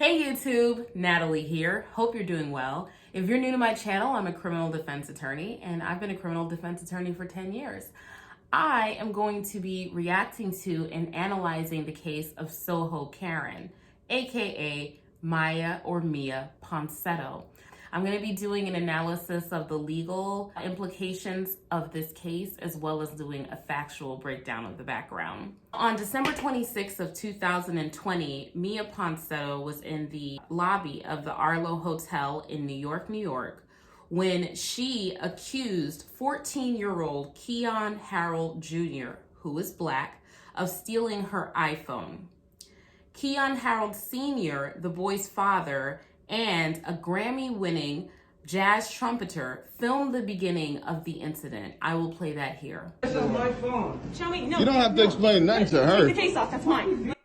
Hey YouTube, Natalie here. Hope you're doing well. If you're new to my channel, I'm a criminal defense attorney and I've been a criminal defense attorney for 10 years. I am going to be reacting to and analyzing the case of SOHO Karen, aka Miya Ponsetto. I'm going to be doing an analysis of the legal implications of this case, as well as doing a factual breakdown of the background. On December 26th of 2020, Miya Ponsetto was in the lobby of the Arlo Hotel in New York, when she accused 14-year-old Keon Harold Jr., who is Black, of stealing her iPhone. Keon Harold Sr., the boy's father, and a Grammy-winning jazz trumpeter filmed the beginning of the incident. I will play that here. This is my phone. Show me. No. You don't have to explain nothing to her. Take the case off. That's mine.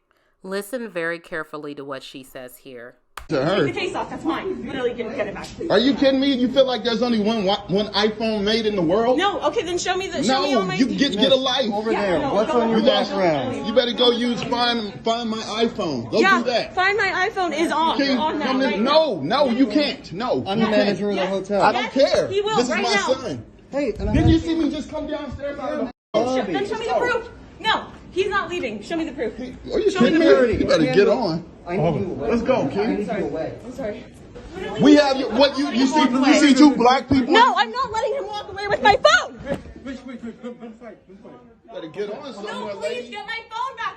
Listen very carefully to what she says here. To her. Take the case off. That's mine. Literally, get it back, please. Are you kidding me? You feel like there's only one iPhone made in the world? No. Okay, then show me the. No, show me all my... you get a life. Over Yeah, there. no, What's go on your on. background? You better go use find my iPhone. Go Yeah, do that. Find My iPhone is on. Can you On that come in? right now. No, you can't. No, I'm you the manager of can't. the hotel. I don't care. He will This is right my now. son. Hey, Didn't you see me just come downstairs out of the Then show me the proof. No, he's not leaving. Show me the proof. Are you Show me kidding the me? You better get on. I need you away. Let's go, I King. need you away. I'm sorry. We have what you see two black people. No, I'm not letting him walk away with my phone. Better get on somewhere, No, please lady. get my phone back.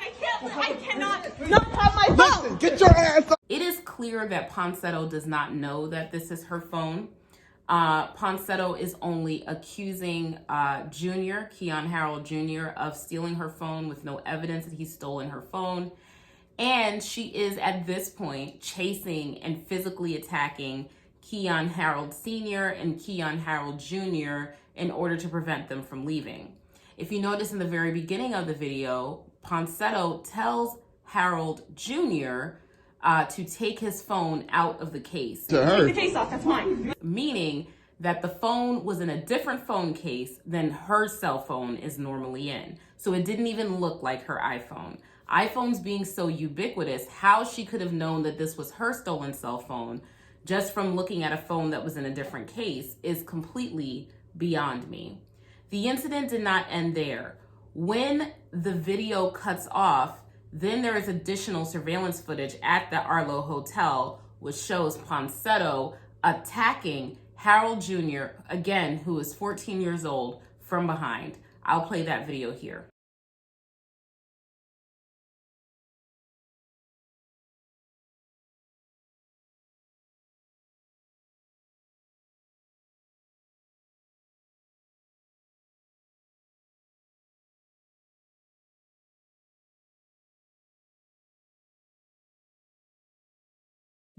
I cannot not have my phone. Listen, get your ass up. It is clear that Ponsetto does not know that this is her phone. Ponsetto is only accusing Keon Harold Jr. of stealing her phone with no evidence that he's stolen her phone. And she is, at this point, chasing and physically attacking Keon Harold Sr. and Keon Harold Jr. in order to prevent them from leaving. If you notice in the very beginning of the video, Ponsetto tells Harold Jr. To take his phone out of the case. To her. Take the case off. That's mine. Meaning that the phone was in a different phone case than her cell phone is normally in. So it didn't even look like her iPhone. iPhones being so ubiquitous, how she could have known that this was her stolen cell phone just from looking at a phone that was in a different case is completely beyond me. The incident did not end there. When the video cuts off, then there is additional surveillance footage at the Arlo Hotel, which shows Ponsetto attacking Harold Jr., again, who is 14 years old, from behind. I'll play that video here.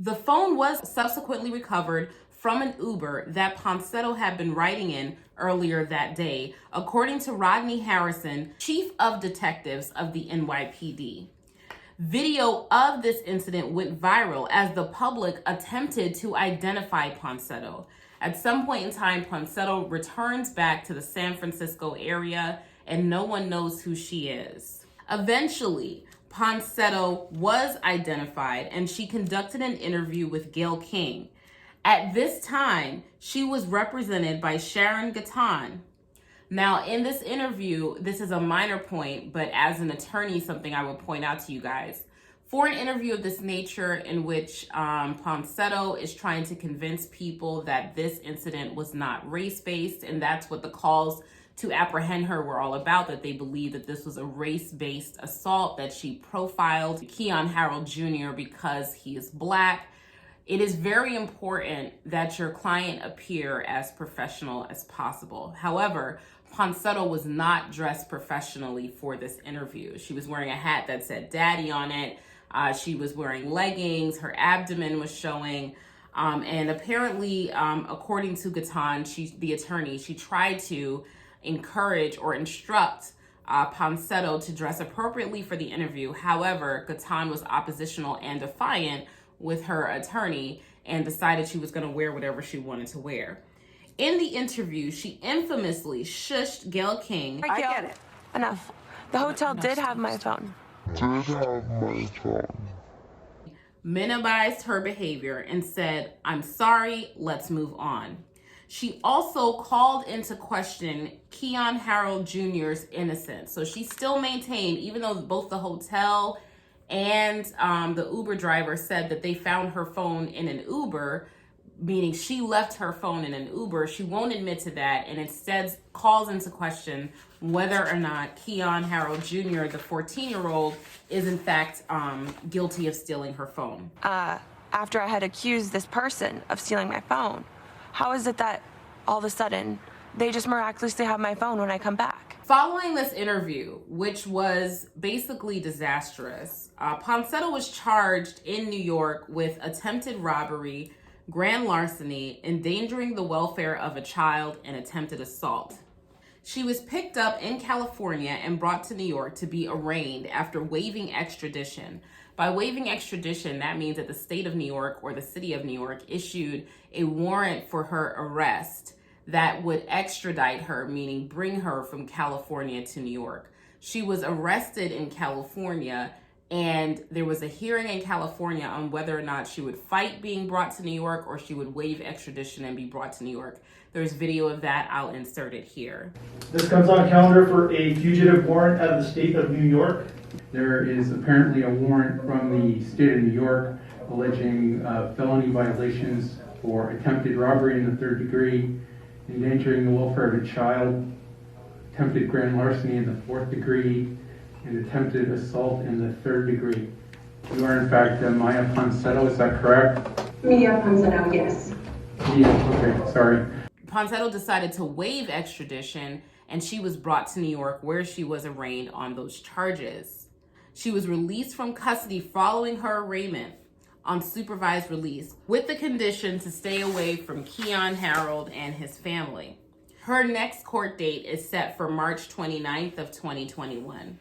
The phone was subsequently recovered from an Uber that Ponsetto had been riding in earlier that day, according to Rodney Harrison, chief of detectives of the NYPD. Video of this incident went viral as the public attempted to identify Ponsetto. At some point in time, Ponsetto returns back to the San Francisco area and no one knows who she is. Eventually, Ponsetto was identified and she conducted an interview with Gayle King. At this time, she was represented by Sharon Gatton. Now, in this interview, this is a minor point, but as an attorney, something I would point out to you guys. For an interview of this nature in which Ponsetto is trying to convince people that this incident was not race-based, and that's what the calls to apprehend her were all about, that they believe that this was a race-based assault, that she profiled Keon Harold Jr. because he is Black. It is very important that your client appear as professional as possible. However, Ponsetto was not dressed professionally for this interview. She was wearing a hat that said daddy on it. She was wearing leggings. Her abdomen was showing. And apparently, according to Gatton, the attorney, she tried to encourage or instruct Ponsetto to dress appropriately for the interview. However, Gatton was oppositional and defiant with her attorney and decided she was going to wear whatever she wanted to wear. In the interview, she infamously shushed Gayle King. I get it. Enough. The hotel did have my phone. minimized her behavior, and said, "I'm sorry, let's move on." She also called into question Keon Harold Jr.'s innocence. So she still maintained, even though both the hotel and the Uber driver said that they found her phone in an Uber, meaning she left her phone in an Uber, she won't admit to that and instead calls into question whether or not Keon Harold Jr., the 14-year-old, is in fact guilty of stealing her phone. After I had accused this person of stealing my phone, how is it that all of a sudden they just miraculously have my phone when I come back? Following this interview, which was basically disastrous, Ponsetto was charged in New York with attempted robbery, grand larceny, endangering the welfare of a child, and attempted assault. She was picked up in California and brought to New York to be arraigned after waiving extradition. By waiving extradition, that means that the state of New York or the city of New York issued a warrant for her arrest that would extradite her, meaning bring her from California to New York. She was arrested in California, and there was a hearing in California on whether or not she would fight being brought to New York or she would waive extradition and be brought to New York. There's video of that. I'll insert it here. This comes on calendar for a fugitive warrant out of the state of New York. There is apparently a warrant from the state of New York alleging felony violations for attempted robbery in the 3rd degree, endangering the welfare of a child, attempted grand larceny in the 4th degree, and attempted assault in the 3rd degree. You are in fact Miya Ponsetto, is that correct? Miya Ponsetto, yes. Yeah, okay, sorry. Ponsetto decided to waive extradition, and she was brought to New York where she was arraigned on those charges. She was released from custody following her arraignment on supervised release with the condition to stay away from Keon Harold and his family. Her next court date is set for March 29th of 2021.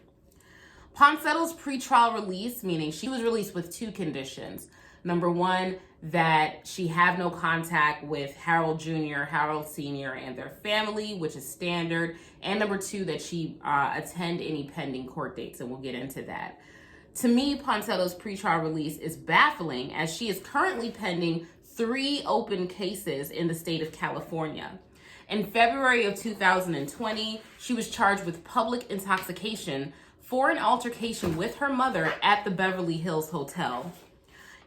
Ponsetto's pretrial release, meaning she was released with 2 conditions. Number 1, that she have no contact with Harold Jr., Harold Sr., and their family, which is standard. And number 2, that she attend any pending court dates, and we'll get into that. To me, Ponsetto's pretrial release is baffling, as she is currently pending 3 open cases in the state of California. In February of 2020, she was charged with public intoxication for an altercation with her mother at the Beverly Hills Hotel.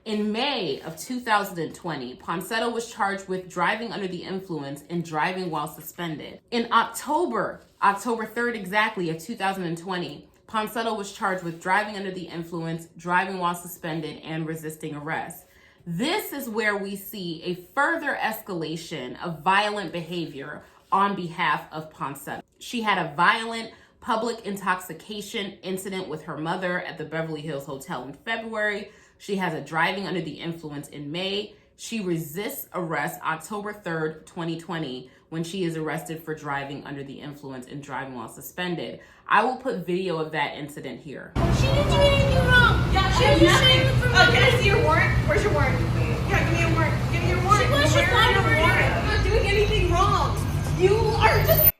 In May of 2020, Ponsetto was charged with driving under the influence and driving while suspended. In October 3rd exactly of 2020, Ponsetto was charged with driving under the influence, driving while suspended, and resisting arrest. This is where we see a further escalation of violent behavior on behalf of Ponsetto. She had a violent public intoxication incident with her mother at the Beverly Hills Hotel in February. She has a driving under the influence in May. She resists arrest October 3rd, 2020, when she is arrested for driving under the influence and driving while suspended. I will put video of that incident here. She didn't do anything wrong. Yeah, she was nothing. Can I see your warrant? Where's your warrant? Yeah, give me your warrant. Give me your warrant. She was wearing a warrant. I'm not doing anything wrong. You are just...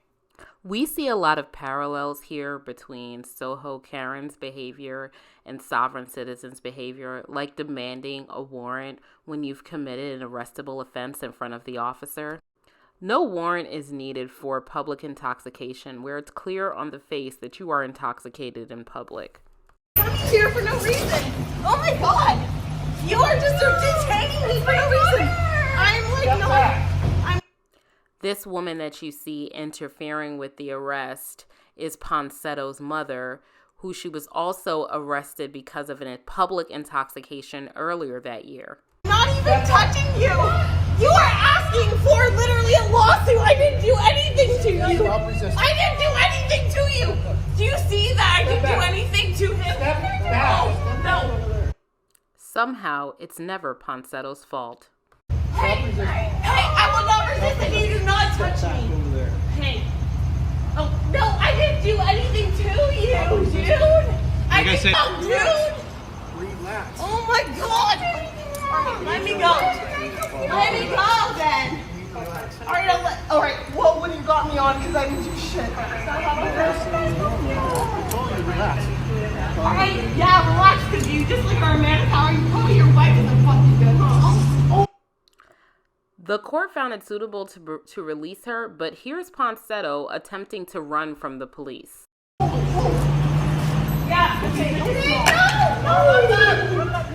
We see a lot of parallels here between SOHO Karen's behavior and sovereign citizens' behavior, like demanding a warrant when you've committed an arrestable offense in front of the officer. No warrant is needed for public intoxication, where it's clear on the face that you are intoxicated in public. I'm here for no reason. Oh my God. You are just detaining me for no reason. I'm like, no. This woman that you see interfering with the arrest is Ponsetto's mother, who she was also arrested because of a public intoxication earlier that year. Not even touching you. You are asking for literally a lawsuit. I didn't do anything to you. I didn't do anything to you. Do you see that I didn't do anything to him? No. Somehow, it's never Ponsetto's fault. Hey, I will not resist and you do not touch me. Hey. Oh, no, I didn't do anything to you, dude. Dude. Relax. Oh my God. All right, let me go. Let me go then. All right, well, when you got me on, because I didn't do shit. I told you to relax. Alright, yeah, relax, because you just like are a man of power. You probably your wife isn't fucking good, huh? The court found it suitable to release her, but here's Ponsetto attempting to run from the police. Yeah, okay. No, I'm not.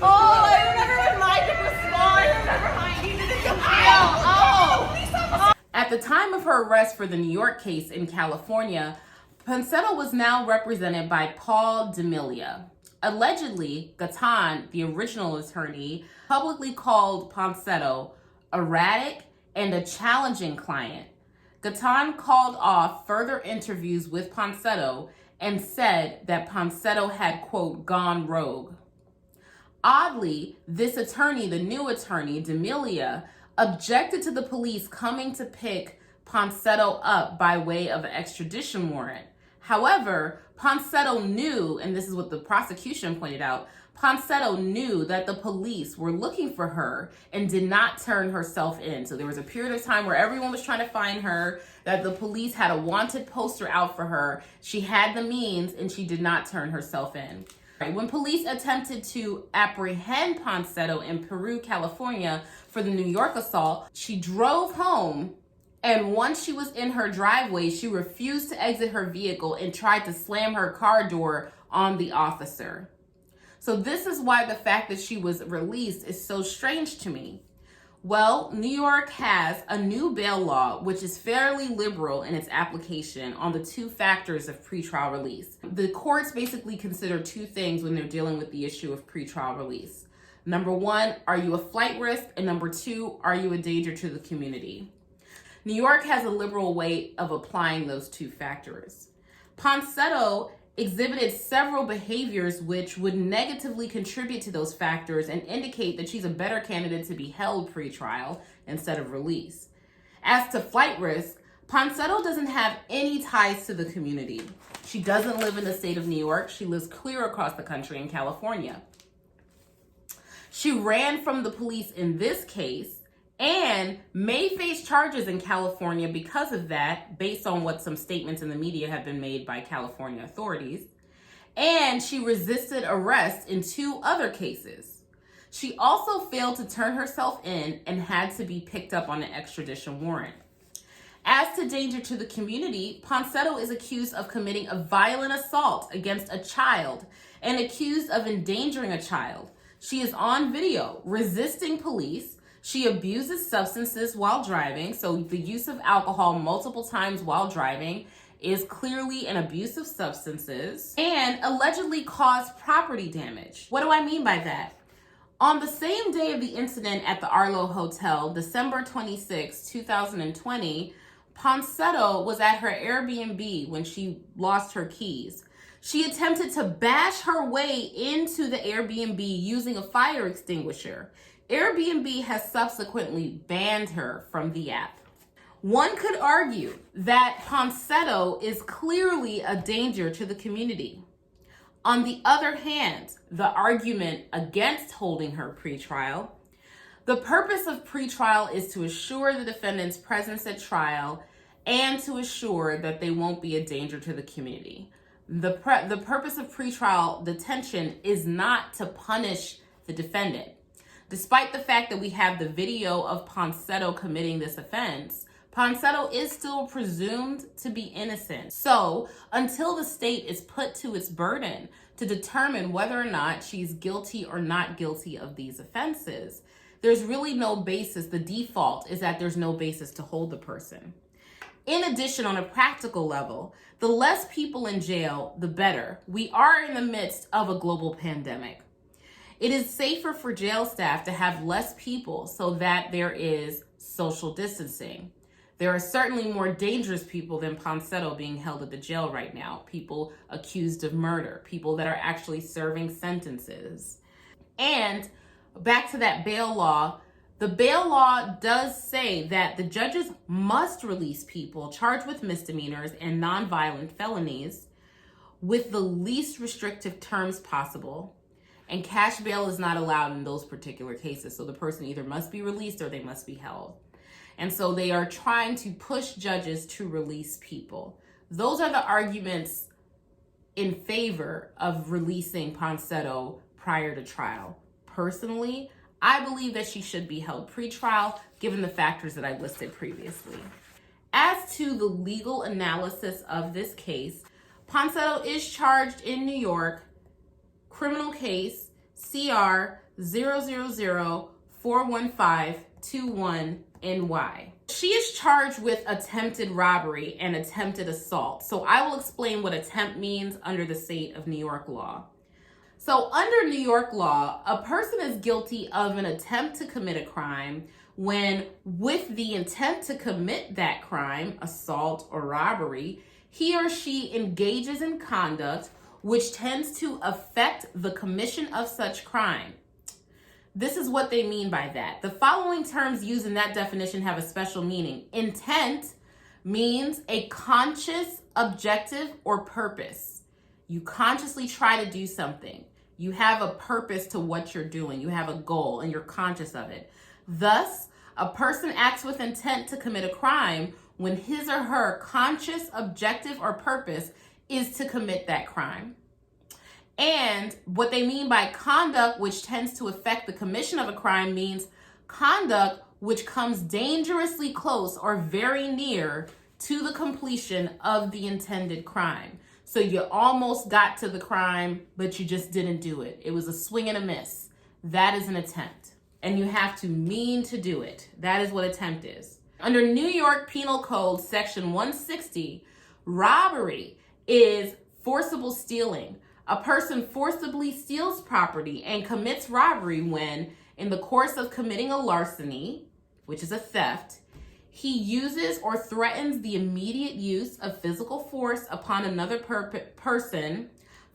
Oh, I remember when my dick was small. I remember how I needed it to feel. Oh. At the time of her arrest for the New York case in California, Ponsetto was now represented by Paul D'Amelia. Allegedly, Gatan, the original attorney, publicly called Ponsetto erratic and a challenging client. Gatan called off further interviews with Ponsetto and said that Ponsetto had, quote, gone rogue. Oddly, this attorney, the new attorney, D'Amelia, objected to the police coming to pick Ponsetto up by way of an extradition warrant. However, Ponsetto knew, and this is what the prosecution pointed out, Ponsetto knew that the police were looking for her and did not turn herself in. So there was a period of time where everyone was trying to find her, that the police had a wanted poster out for her. She had the means and she did not turn herself in. When police attempted to apprehend Ponsetto in Peru, California for the New York assault, she drove home, and once she was in her driveway, she refused to exit her vehicle and tried to slam her car door on the officer. So this is why the fact that she was released is so strange to me. Well, New York has a new bail law, which is fairly liberal in its application on the two factors of pretrial release. The courts basically consider two things when they're dealing with the issue of pretrial release. Number one, are you a flight risk? And number two, are you a danger to the community? New York has a liberal way of applying those two factors. Ponsetto exhibited several behaviors which would negatively contribute to those factors and indicate that she's a better candidate to be held pre-trial instead of release. As to flight risk, Ponsetto doesn't have any ties to the community. She doesn't live in the state of New York. She lives clear across the country in California. She ran from the police in this case and may face charges in California because of that, based on what some statements in the media have been made by California authorities. And she resisted arrest in two other cases. She also failed to turn herself in and had to be picked up on an extradition warrant. As to danger to the community, Ponsetto is accused of committing a violent assault against a child and accused of endangering a child. She is on video resisting police. She abuses substances while driving, so the use of alcohol multiple times while driving is clearly an abuse of substances, and allegedly caused property damage. What do I mean by that? On the same day of the incident at the Arlo Hotel, December 26, 2020, Ponsetto was at her Airbnb when she lost her keys. She attempted to bash her way into the Airbnb using a fire extinguisher. Airbnb has subsequently banned her from the app. One could argue that Ponsetto is clearly a danger to the community. On the other hand, the argument against holding her pretrial, the purpose of pretrial is to assure the defendant's presence at trial and to assure that they won't be a danger to the community. The purpose of pretrial detention is not to punish the defendant. Despite the fact that we have the video of Ponsetto committing this offense, Ponsetto is still presumed to be innocent. So until the state is put to its burden to determine whether or not she's guilty or not guilty of these offenses, there's really no basis. The default is that there's no basis to hold the person. In addition, on a practical level, the less people in jail, the better. We are in the midst of a global pandemic. It is safer for jail staff to have less people so that there is social distancing. There are certainly more dangerous people than Ponsetto being held at the jail right now. People accused of murder, people that are actually serving sentences. And back to that bail law, the bail law does say that the judges must release people charged with misdemeanors and nonviolent felonies with the least restrictive terms possible. And cash bail is not allowed in those particular cases. So the person either must be released or they must be held. And so they are trying to push judges to release people. Those are the arguments in favor of releasing Ponsetto prior to trial. Personally, I believe that she should be held pre-trial given the factors that I listed previously. As to the legal analysis of this case, Ponsetto is charged in New York, criminal case CR 000411521NY. She is charged with attempted robbery and attempted assault. So I will explain what attempt means under the state of New York law. So under New York law, a person is guilty of an attempt to commit a crime when, with the intent to commit that crime, assault or robbery, he or she engages in conduct which tends to affect the commission of such crime. This is what they mean by that. The following terms used in that definition have a special meaning. Intent means a conscious objective or purpose. You consciously try to do something. You have a purpose to what you're doing. You have a goal and you're conscious of it. Thus, a person acts with intent to commit a crime when his or her conscious objective or purpose is to commit that crime. And what they mean by conduct which tends to affect the commission of a crime means conduct which comes dangerously close or very near to the completion of the intended crime. So you almost got to the crime, but you just didn't do it. It was a swing and a miss. That is an attempt. And you have to mean to do it. That is what attempt is. Under New York Penal Code Section 160, robbery is forcible stealing. A person forcibly steals property and commits robbery when, in the course of committing a larceny, which is a theft, he uses or threatens the immediate use of physical force upon another person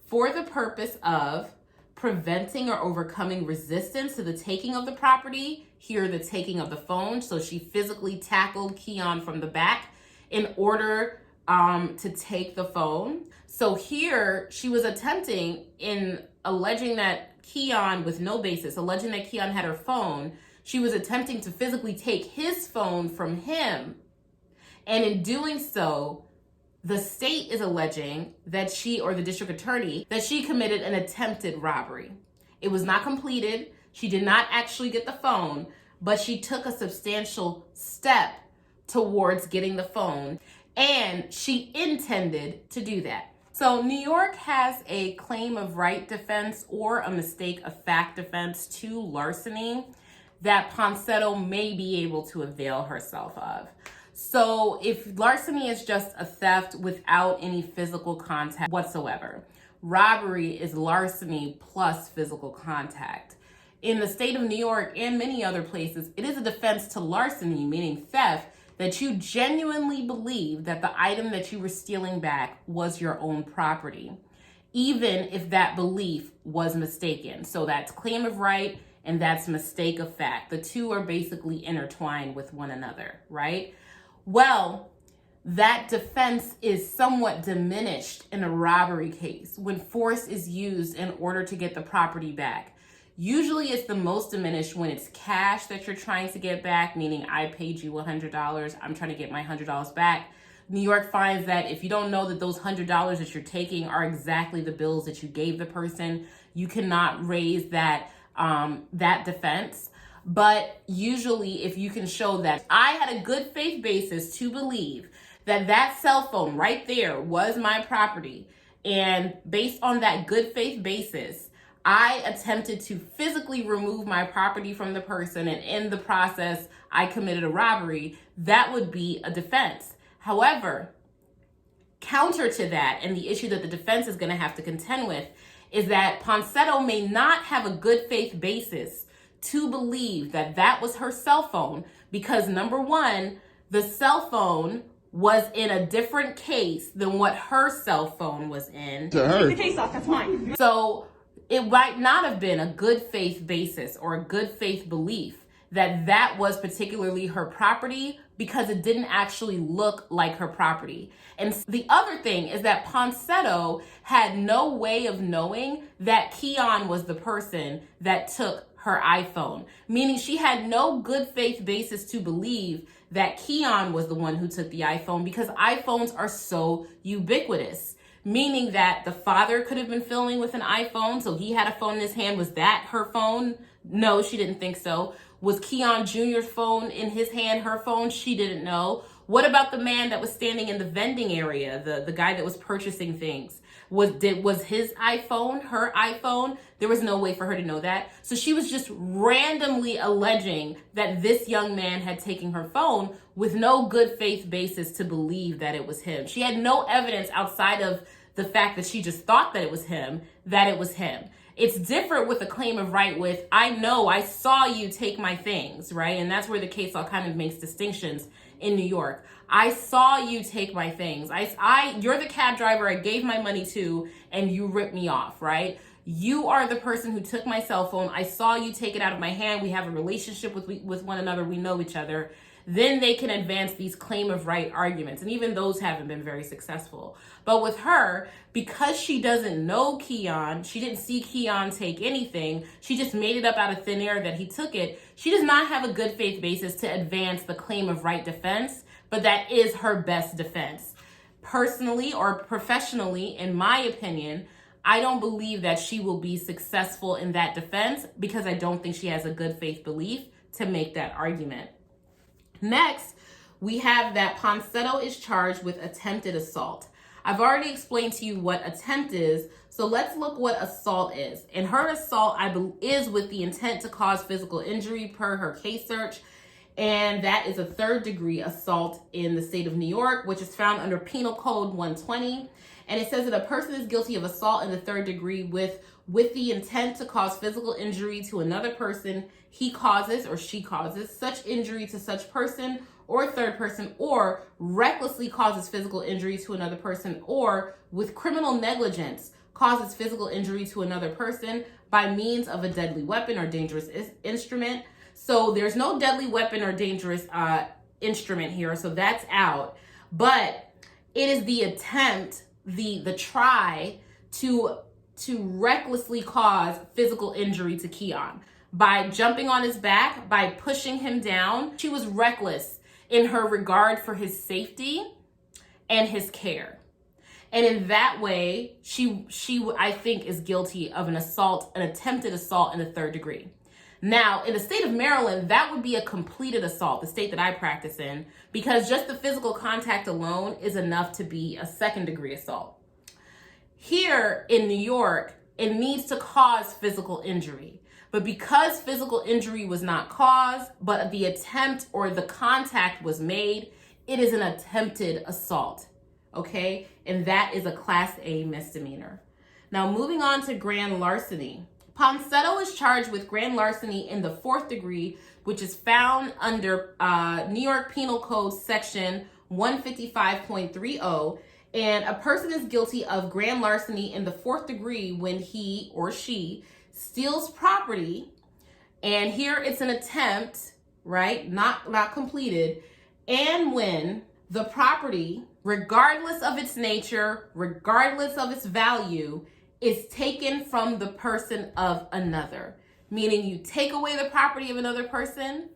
for the purpose of preventing or overcoming resistance to the taking of the property, here the taking of the phone. So she physically tackled Keon from the back in order to take the phone. So here she was attempting, in alleging that Keon, with no basis, alleging that Keon had her phone, she was attempting to physically take his phone from him. And in doing so, the state is alleging that she, or the district attorney, that she committed an attempted robbery. It was not completed. She did not actually get the phone, but she took a substantial step towards getting the phone, and she intended to do that. So New York has a claim of right defense or a mistake of fact defense to larceny that Ponsetto may be able to avail herself of. So if larceny is just a theft without any physical contact whatsoever, robbery is larceny plus physical contact. In the state of New York and many other places, it is a defense to larceny, meaning theft, that you genuinely believe that the item that you were stealing back was your own property, even if that belief was mistaken. So that's claim of right and that's mistake of fact. The two are basically intertwined with one another, right? Well, that defense is somewhat diminished in a robbery case when force is used in order to get the property back. Usually it's the most diminished when it's cash that you're trying to get back, meaning I paid you $100, I'm trying to get my $100 back. New York finds that if you don't know that those $100 that you're taking are exactly the bills that you gave the person, you cannot raise that defense. But usually if you can show that I had a good faith basis to believe that that cell phone right there was my property, and based on that good faith basis, I attempted to physically remove my property from the person, and in the process, I committed a robbery, that would be a defense. However, counter to that, and the issue that the defense is going to have to contend with, is that Ponsetto may not have a good faith basis to believe that that was her cell phone because, number one, the cell phone was in a different case than what her cell phone was in. To her. Take the case off, that's mine. So it might not have been a good faith basis or a good faith belief that that was particularly her property because it didn't actually look like her property. And the other thing is that Ponsetto had no way of knowing that Keon was the person that took her iPhone, meaning she had no good faith basis to believe that Keon was the one who took the iPhone because iPhones are so ubiquitous. meaning that the father could have been filming with an iPhone, so he had a phone in his hand. Was that her phone? No, she didn't think so. Was Keon Jr.'s phone in his hand her phone? She didn't know. What about the man that was standing in the vending area, the guy that was purchasing things? Was his iPhone her iPhone? There was no way for her to know that. So she was just randomly alleging that this young man had taken her phone with no good faith basis to believe that it was him. She had no evidence outside of the fact that she just thought that it was him, that it was him. It's different with a claim of right with, I know, I saw you take my things, right? And that's where the case law kind of makes distinctions in New York. I saw you take my things. You're the cab driver I gave my money to and you ripped me off, right? You are the person who took my cell phone. I saw you take it out of my hand. We have a relationship with one another. We know each other. Then they can advance these claim of right arguments. And even those haven't been very successful. But with her, because she doesn't know Keon, she didn't see Keon take anything. She just made it up out of thin air that he took it. She does not have a good faith basis to advance the claim of right defense, but that is her best defense. Personally or professionally, in my opinion, I don't believe that she will be successful in that defense because I don't think she has a good faith belief to make that argument. Next, we have that Ponsetto is charged with attempted assault. I've already explained to you what attempt is, so let's look what assault is. And her assault is with the intent to cause physical injury per her case search, and that is a third-degree assault in the state of New York, which is found under Penal Code 120. And it says that a person is guilty of assault in the third degree with the intent to cause physical injury to another person. He causes or she causes such injury to such person or third person, or recklessly causes physical injury to another person, or with criminal negligence causes physical injury to another person by means of a deadly weapon or dangerous instrument. So there's no deadly weapon or dangerous instrument here, so that's out. But it is the attempt, the try to recklessly cause physical injury to Keon by jumping on his back, by pushing him down. She was reckless in her regard for his safety and his care. And in that way, she I think is guilty of an assault, an attempted assault in the third degree. Now, in the state of Maryland, that would be a completed assault, the state that I practice in, because just the physical contact alone is enough to be a second degree assault. Here in New York, it needs to cause physical injury. But because physical injury was not caused, but the attempt or the contact was made, it is an attempted assault, okay? And that is a Class A misdemeanor. Now, moving on to grand larceny. Ponsetto is charged with grand larceny in the fourth degree, which is found under New York Penal Code section 155.30. And a person is guilty of grand larceny in the fourth degree when he or she steals property. And here it's an attempt, right? Not completed. And when the property, regardless of its nature, regardless of its value, is taken from the person of another. Meaning you take away the property of another person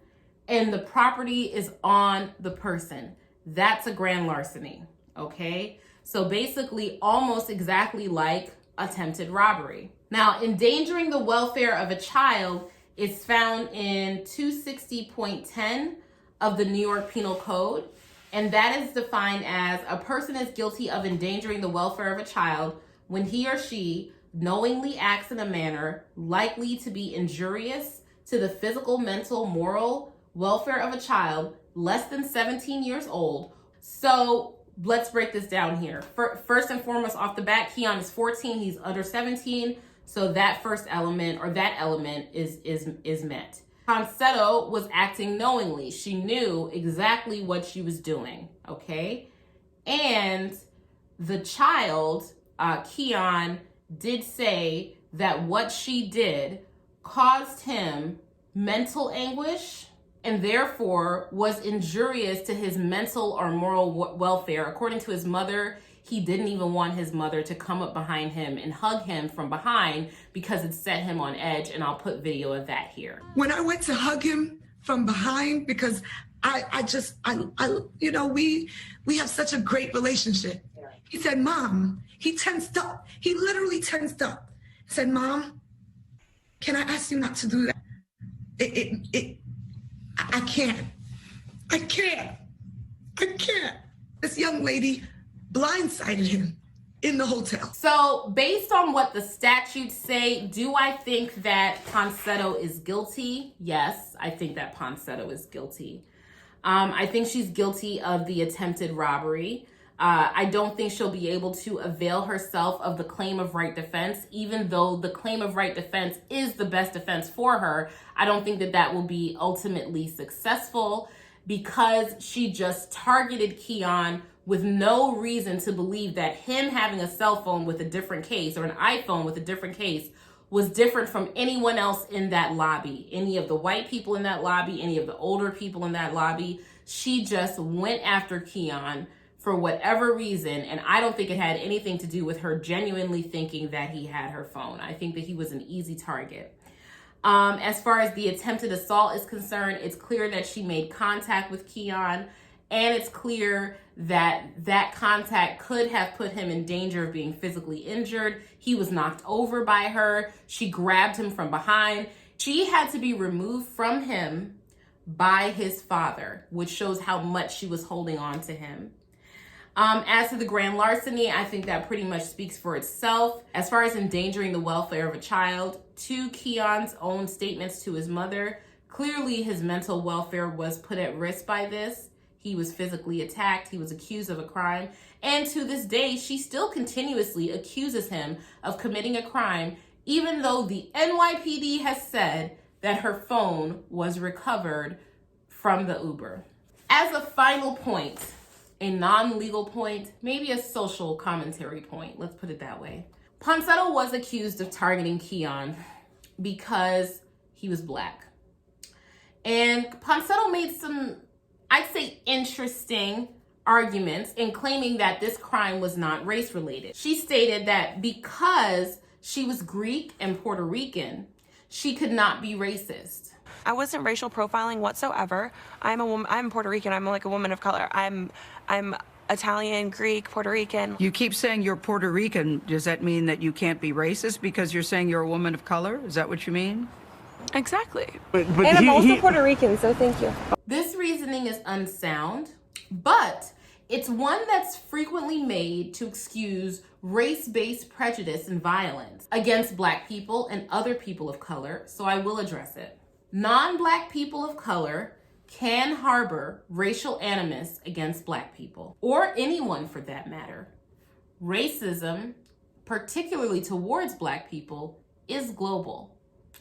and the property is on the person. That's a grand larceny, okay? So basically almost exactly like attempted robbery. Now, endangering the welfare of a child is found in 260.10 of the New York Penal Code. And that is defined as a person is guilty of endangering the welfare of a child when he or she knowingly acts in a manner likely to be injurious to the physical, mental, moral welfare of a child less than 17 years old. So let's break this down here. First and foremost, off the bat, Keon is 14, he's under 17. So that first element or that element is met. Ponsetto was acting knowingly. She knew exactly what she was doing, okay? And the child, Keon, did say that what she did caused him mental anguish and therefore was injurious to his mental or moral welfare. According to his mother, he didn't even want his mother to come up behind him and hug him from behind because it set him on edge, and I'll put video of that here. When I went to hug him from behind, because we have such a great relationship. He said, Mom, he tensed up. He literally tensed up. He said, Mom, can I ask you not to do that? I can't. I can't. I can't. This young lady blindsided him in the hotel. So based on what the statutes say, do I think that Ponsetto is guilty? Yes, I think that Ponsetto is guilty. I think she's guilty of the attempted robbery. I don't think she'll be able to avail herself of the claim of right defense, even though the claim of right defense is the best defense for her. I don't think that that will be ultimately successful because she just targeted Keon with no reason to believe that him having a cell phone with a different case or an iPhone with a different case was different from anyone else in that lobby. Any of the white people in that lobby, any of the older people in that lobby. She just went after Keon for whatever reason, and I don't think it had anything to do with her genuinely thinking that he had her phone. I think that he was an easy target. As far as the attempted assault is concerned, it's clear that she made contact with Keon, and it's clear that that contact could have put him in danger of being physically injured. He was knocked over by her. She grabbed him from behind. She had to be removed from him by his father, which shows how much she was holding on to him. As to the grand larceny, I think that pretty much speaks for itself. As far as endangering the welfare of a child, to Keon's own statements to his mother, clearly his mental welfare was put at risk by this. He was physically attacked. He was accused of a crime. And to this day, she still continuously accuses him of committing a crime, even though the NYPD has said that her phone was recovered from the Uber. As a final point, a non-legal point, maybe a social commentary point, let's put it that way. Ponsetto was accused of targeting Keon because he was Black. And Ponsetto made some, I'd say, interesting arguments in claiming that this crime was not race-related. She stated that because she was Greek and Puerto Rican, she could not be racist. I wasn't racial profiling whatsoever. I'm a woman. I'm Puerto Rican. I'm like a woman of color. I'm Italian, Greek, Puerto Rican. You keep saying you're Puerto Rican. Does that mean that you can't be racist because you're saying you're a woman of color? Is that what you mean? Exactly. And I'm also Puerto Rican, so thank you. This reasoning is unsound, but it's one that's frequently made to excuse race-based prejudice and violence against Black people and other people of color, so I will address it. Non-Black people of color can harbor racial animus against Black people, or anyone for that matter. Racism, particularly towards Black people, is global.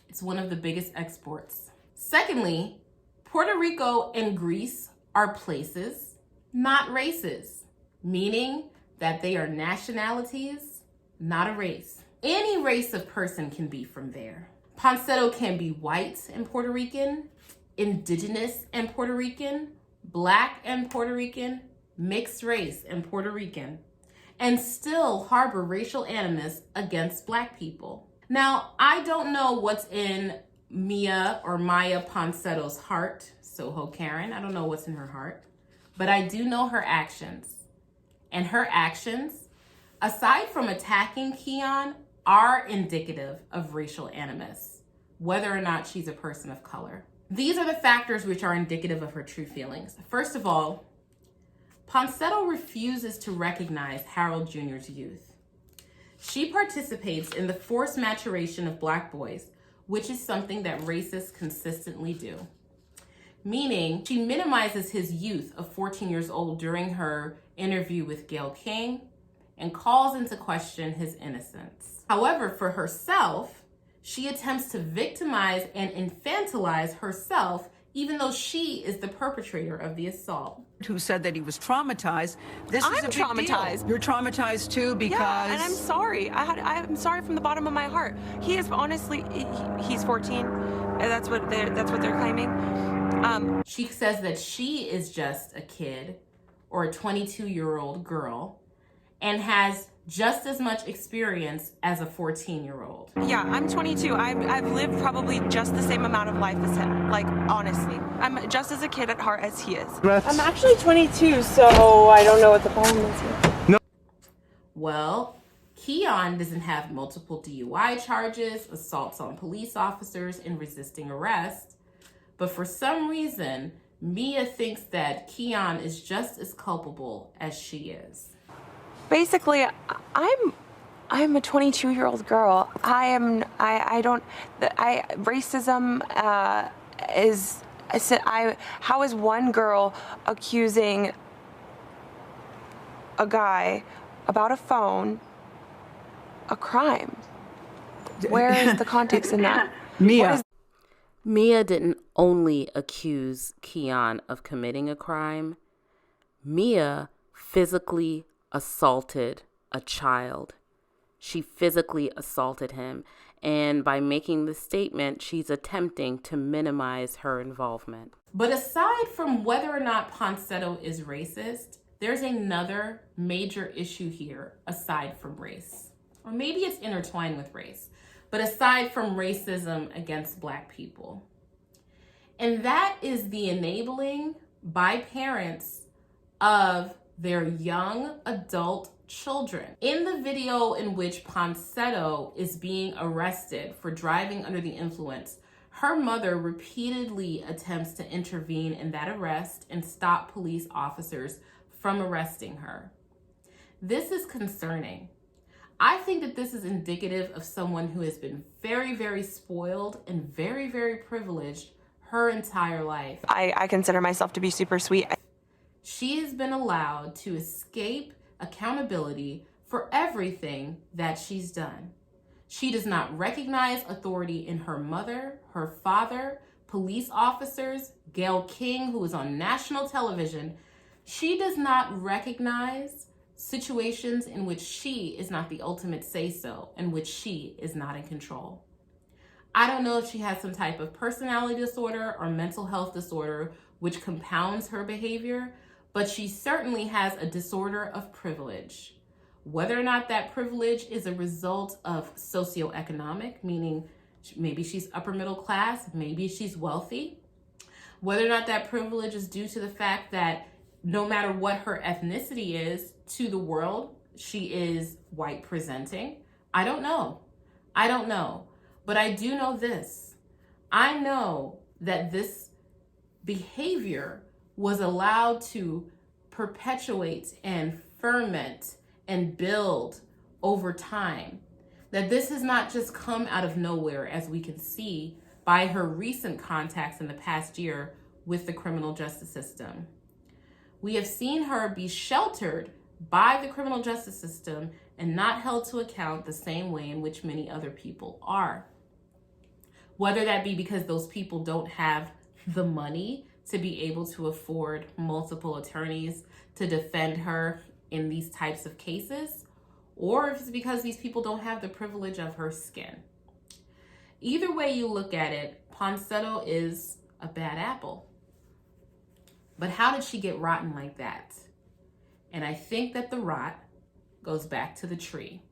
It's one of the biggest exports. Secondly, Puerto Rico and Greece are places, not races, meaning that they are nationalities, not a race. Any race of person can be from there. Ponsetto can be white and Puerto Rican, indigenous and Puerto Rican, Black and Puerto Rican, mixed race and Puerto Rican, and still harbor racial animus against Black people. Now, I don't know what's in Miya Ponsetto's heart, SOHO Karen. I don't know what's in her heart, but I do know her actions. And her actions, aside from attacking Keon, are indicative of racial animus, whether or not she's a person of color. These are the factors which are indicative of her true feelings. First of all, Ponsetto refuses to recognize Harold Jr.'s youth. She participates in the forced maturation of Black boys, which is something that racists consistently do. Meaning, she minimizes his youth of 14 years old during her interview with Gayle King and calls into question his innocence. However, for herself, she attempts to victimize and infantilize herself, even though she is the perpetrator of the assault. Who said that he was traumatized? This is a big traumatized. Deal. You're traumatized too because. Yeah, and I'm sorry. I'm sorry from the bottom of my heart. He is honestly, he's 14. And that's what they're claiming. She says that she is just a kid or a 22-year-old girl and has just as much experience as a 14-year-old. Yeah, I'm 22. I've lived probably just the same amount of life as him. Like, honestly. I'm just as a kid at heart as he is. I'm actually 22, so I don't know what the problem is here. Well, Keon doesn't have multiple DUI charges, assaults on police officers, and resisting arrest. But for some reason, Miya thinks that Keon is just as culpable as she is. Basically, I'm a 22-year-old girl. Racism how is one girl accusing a guy about a phone a crime? Where is the context in that? Miya didn't only accuse Keon of committing a crime. Miya physically assaulted a child. She physically assaulted him. And by making this statement, she's attempting to minimize her involvement. But aside from whether or not Ponsetto is racist, there's another major issue here aside from race. Or maybe it's intertwined with race, but aside from racism against Black people. And that is the enabling by parents of their young adult children. In the video in which Ponsetto is being arrested for driving under the influence, her mother repeatedly attempts to intervene in that arrest and stop police officers from arresting her. This is concerning. I think that this is indicative of someone who has been very, very spoiled and very, very privileged her entire life. I consider myself to be super sweet. She has been allowed to escape accountability for everything that she's done. She does not recognize authority in her mother, her father, police officers, Gayle King, who is on national television. She does not recognize situations in which she is not the ultimate say-so, in which she is not in control. I don't know if she has some type of personality disorder or mental health disorder which compounds her behavior, but she certainly has a disorder of privilege. Whether or not that privilege is a result of socioeconomic, meaning maybe she's upper middle class, maybe she's wealthy, whether or not that privilege is due to the fact that no matter what her ethnicity is to the world, she is white presenting, I don't know. But I do know this. I know that this behavior was allowed to perpetuate and ferment and build over time. That this has not just come out of nowhere, as we can see by her recent contacts in the past year with the criminal justice system. We have seen her be sheltered by the criminal justice system and not held to account the same way in which many other people are. Whether that be because those people don't have the money to be able to afford multiple attorneys to defend her in these types of cases, or if it's because these people don't have the privilege of her skin. Either way you look at it, Ponsetto is a bad apple. But how did she get rotten like that? And I think that the rot goes back to the tree.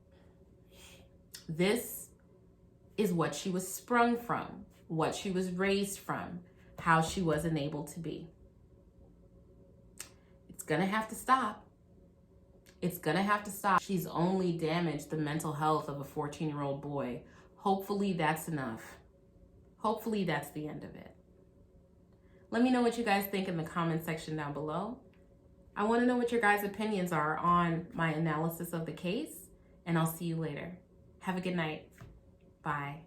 This is what she was sprung from, what she was raised from, how she was enabled to be. It's gonna have to stop. It's gonna have to stop. She's only damaged the mental health of a 14-year-old boy. Hopefully that's enough. Hopefully that's the end of it. Let me know what you guys think in the comment section down below. I want to know what your guys' opinions are on my analysis of the case, and I'll see you later. Have a good night. Bye.